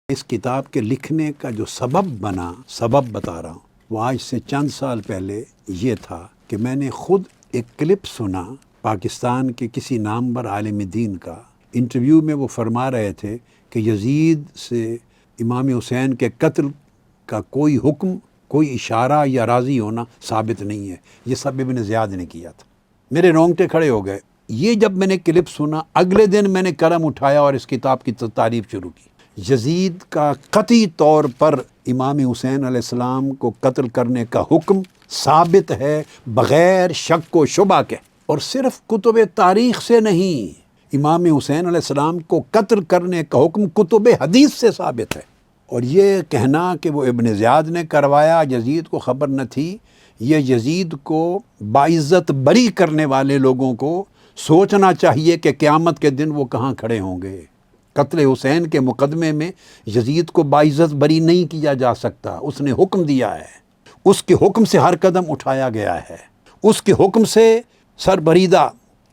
اس کتاب کے لکھنے کا جو سبب بنا، سبب بتا رہا ہوں، وہ آج سے چند سال پہلے یہ تھا کہ میں نے خود ایک کلپ سنا پاکستان کے کسی نامور عالم دین کا۔ انٹرویو میں وہ فرما رہے تھے کہ یزید سے امام حسین کے قتل کا کوئی حکم، کوئی اشارہ یا راضی ہونا ثابت نہیں ہے، یہ سب ابن زیاد نے کیا تھا۔ میرے رونگٹے کھڑے ہو گئے۔ یہ جب میں نے کلپ سنا، اگلے دن میں نے قلم اٹھایا اور اس کتاب کی تعریف شروع کی۔ یزید کا قطعی طور پر امام حسین علیہ السلام کو قتل کرنے کا حکم ثابت ہے بغیر شک و شبہ کے، اور صرف کتب تاریخ سے نہیں، امام حسین علیہ السلام کو قتل کرنے کا حکم کتب حدیث سے ثابت ہے۔ اور یہ کہنا کہ وہ ابن زیاد نے کروایا، یزید کو خبر نہ تھی، یہ یزید کو باعزت بری کرنے والے لوگوں کو سوچنا چاہیے کہ قیامت کے دن وہ کہاں کھڑے ہوں گے۔ قتل حسین کے مقدمے میں یزید کو باعزت بری نہیں کیا جا سکتا، اس نے حکم دیا ہے، اس کے حکم سے ہر قدم اٹھایا گیا ہے، اس کے حکم سے سر بریدہ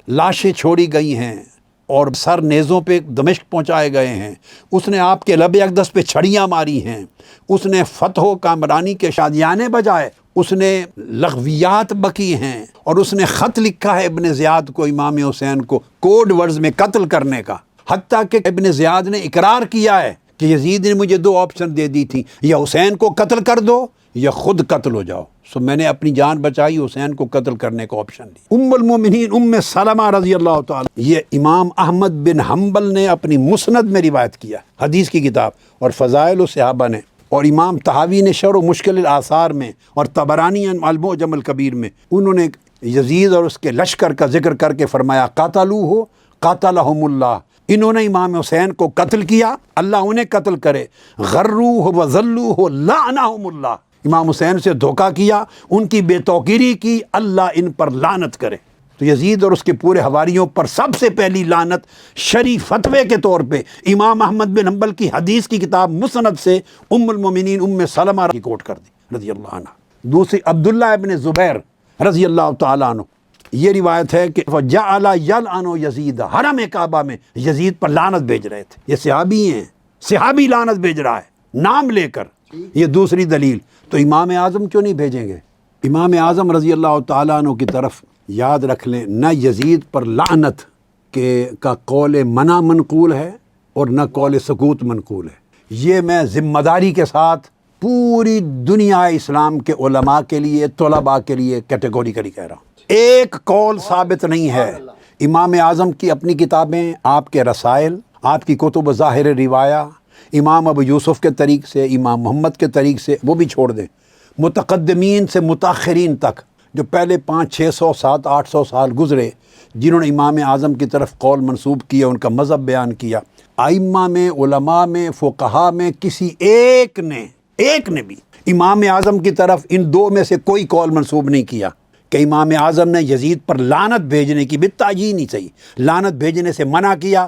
لاشیں چھوڑی گئی ہیں اور سر نیزوں پہ دمشق پہنچائے گئے ہیں، اس نے آپ کے لب اقدس پہ چھڑیاں ماری ہیں، اس نے فتح و کامرانی کے شادیانے بجائے، اس نے لغویات بکی ہیں، اور اس نے خط لکھا ہے ابن زیاد کو، امام حسین کو، کوڈ ورڈز میں قتل کرنے کا۔ حتیٰ کہ ابن زیاد نے اقرار کیا ہے کہ یزید نے مجھے دو آپشن دے دی تھی، یا حسین کو قتل کر دو یا خود قتل ہو جاؤ۔ سو میں نے اپنی جان بچائی، حسین کو قتل کرنے کا آپشن دی۔ ام المومنین ام سلمہ رضی اللہ تعالی، یہ امام احمد بن حنبل نے اپنی مسند میں روایت کیا، حدیث کی کتاب، اور فضائل الصحابہ نے، اور امام طحاوی نے شرح مشکل الآثار میں، اور طبرانی المعجم الکبیر میں، انہوں نے یزید اور اس کے لشکر کا ذکر کر کے فرمایا قاتلوہ قاتلہم اللہ، انہوں نے امام حسین کو قتل کیا، اللہ انہیں قتل کرے، غروہ وذلوہ لعنہم اللہ، امام حسین سے دھوکہ کیا، ان کی بے توقیری کی، اللہ ان پر لعنت کرے۔ تو یزید اور اس کے پورے حواریوں پر سب سے پہلی لعنت شرعی فتوے کے طور پہ امام احمد بن حنبل کی حدیث کی کتاب مسند سے ام المومنین ام سلمہ کی کوٹ کر دی رضی اللہ عنہ۔ دوسری عبداللہ ابن زبیر رضی اللہ تعالیٰ عنہ، یہ روایت ہے کہ فَجَعَلَ يَلْعَنُ یزید، حرم کعبہ میں یزید پر لعنت بھیج رہے تھے۔ یہ صحابی ہیں، صحابی لعنت بھیج رہا ہے نام لے کر۔ یہ دوسری دلیل۔ تو امام اعظم کیوں نہیں بھیجیں گے؟ امام اعظم رضی اللہ تعالیٰ عنہ کی طرف یاد رکھ لیں، نہ یزید پر لعنت کا قول منع منقول ہے اور نہ قول سکوت منقول ہے۔ یہ میں ذمہ داری کے ساتھ پوری دنیا اسلام کے علماء کے لیے، طلباء کے لیے کیٹیگوریکلی کہہ رہا ہوں۔ ایک قول ثابت نہیں ہے۔ امام اعظم کی اپنی کتابیں، آپ کے رسائل، آپ کی کتب ظاہر روایہ، امام ابو یوسف کے طریق سے، امام محمد کے طریق سے، وہ بھی چھوڑ دیں، متقدمین سے متاخرین تک جو پہلے 500 600 700 800 سال گزرے، جنہوں نے امام اعظم کی طرف قول منسوب کیا، ان کا مذہب بیان کیا، ائمہ میں، علماء میں، فقہاء میں کسی ایک نے بھی امام اعظم کی طرف ان دو میں سے کوئی قول منسوب نہیں کیا کہ امام اعظم نے یزید پر لعنت بھیجنے کی بالتعیین نہیں صحیح، لعنت بھیجنے سے منع کیا۔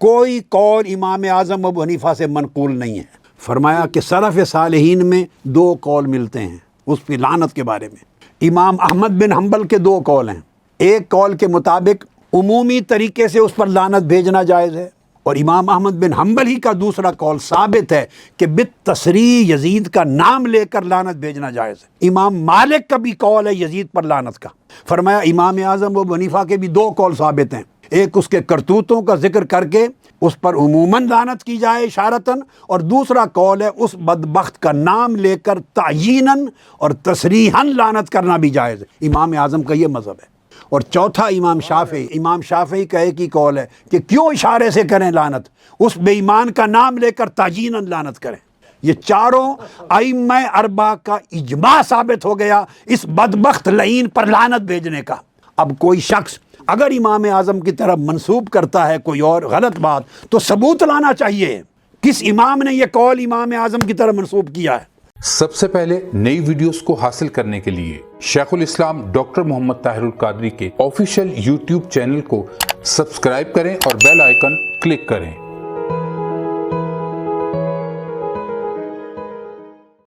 کوئی قول امام اعظم ابو حنیفہ سے منقول نہیں ہے۔ فرمایا کہ سلف صالحین میں دو قول ملتے ہیں اس پہ لعنت کے بارے میں۔ امام احمد بن حنبل کے دو قول ہیں، ایک قول کے مطابق عمومی طریقے سے اس پر لعنت بھیجنا جائز ہے، اور امام احمد بن حنبل ہی کا دوسرا قول ثابت ہے کہ بالتصریح یزید کا نام لے کر لعنت بھیجنا جائز ہے۔ امام مالک کا بھی قول ہے یزید پر لعنت کا۔ فرمایا امام اعظم ابو حنیفہ کے بھی دو قول ثابت ہیں، ایک اس کے کرتوتوں کا ذکر کر کے اس پر عموماً لعنت کی جائے اشارتاً، اور دوسرا قول ہے اس بدبخت کا نام لے کر تعییناً اور تصریحاً لعنت کرنا بھی جائز ہے۔ امام اعظم کا یہ مذہب ہے۔ اور چوتھا امام شافعی کا ایک ہی قول ہے کہ کیوں اشارے سے کریں لعنت، اس بے ایمان کا نام لے کر تعییناً لعنت کریں۔ یہ چاروں ائمہ اربعہ کا اجماع ثابت ہو گیا اس بدبخت لعین پر لعنت بھیجنے کا۔ اب کوئی شخص اگر امام اعظم کی طرف منسوب کرتا ہے کوئی اور غلط بات، تو ثبوت لانا چاہیے کس امام نے یہ قول امام اعظم کی طرف منسوب کیا ہے۔ سب سے پہلے نئی ویڈیوز کو حاصل کرنے کے لیے شیخ الاسلام ڈاکٹر محمد طاہر القادری کے آفیشیل یوٹیوب چینل کو سبسکرائب کریں اور بیل آئیکن کلک کریں۔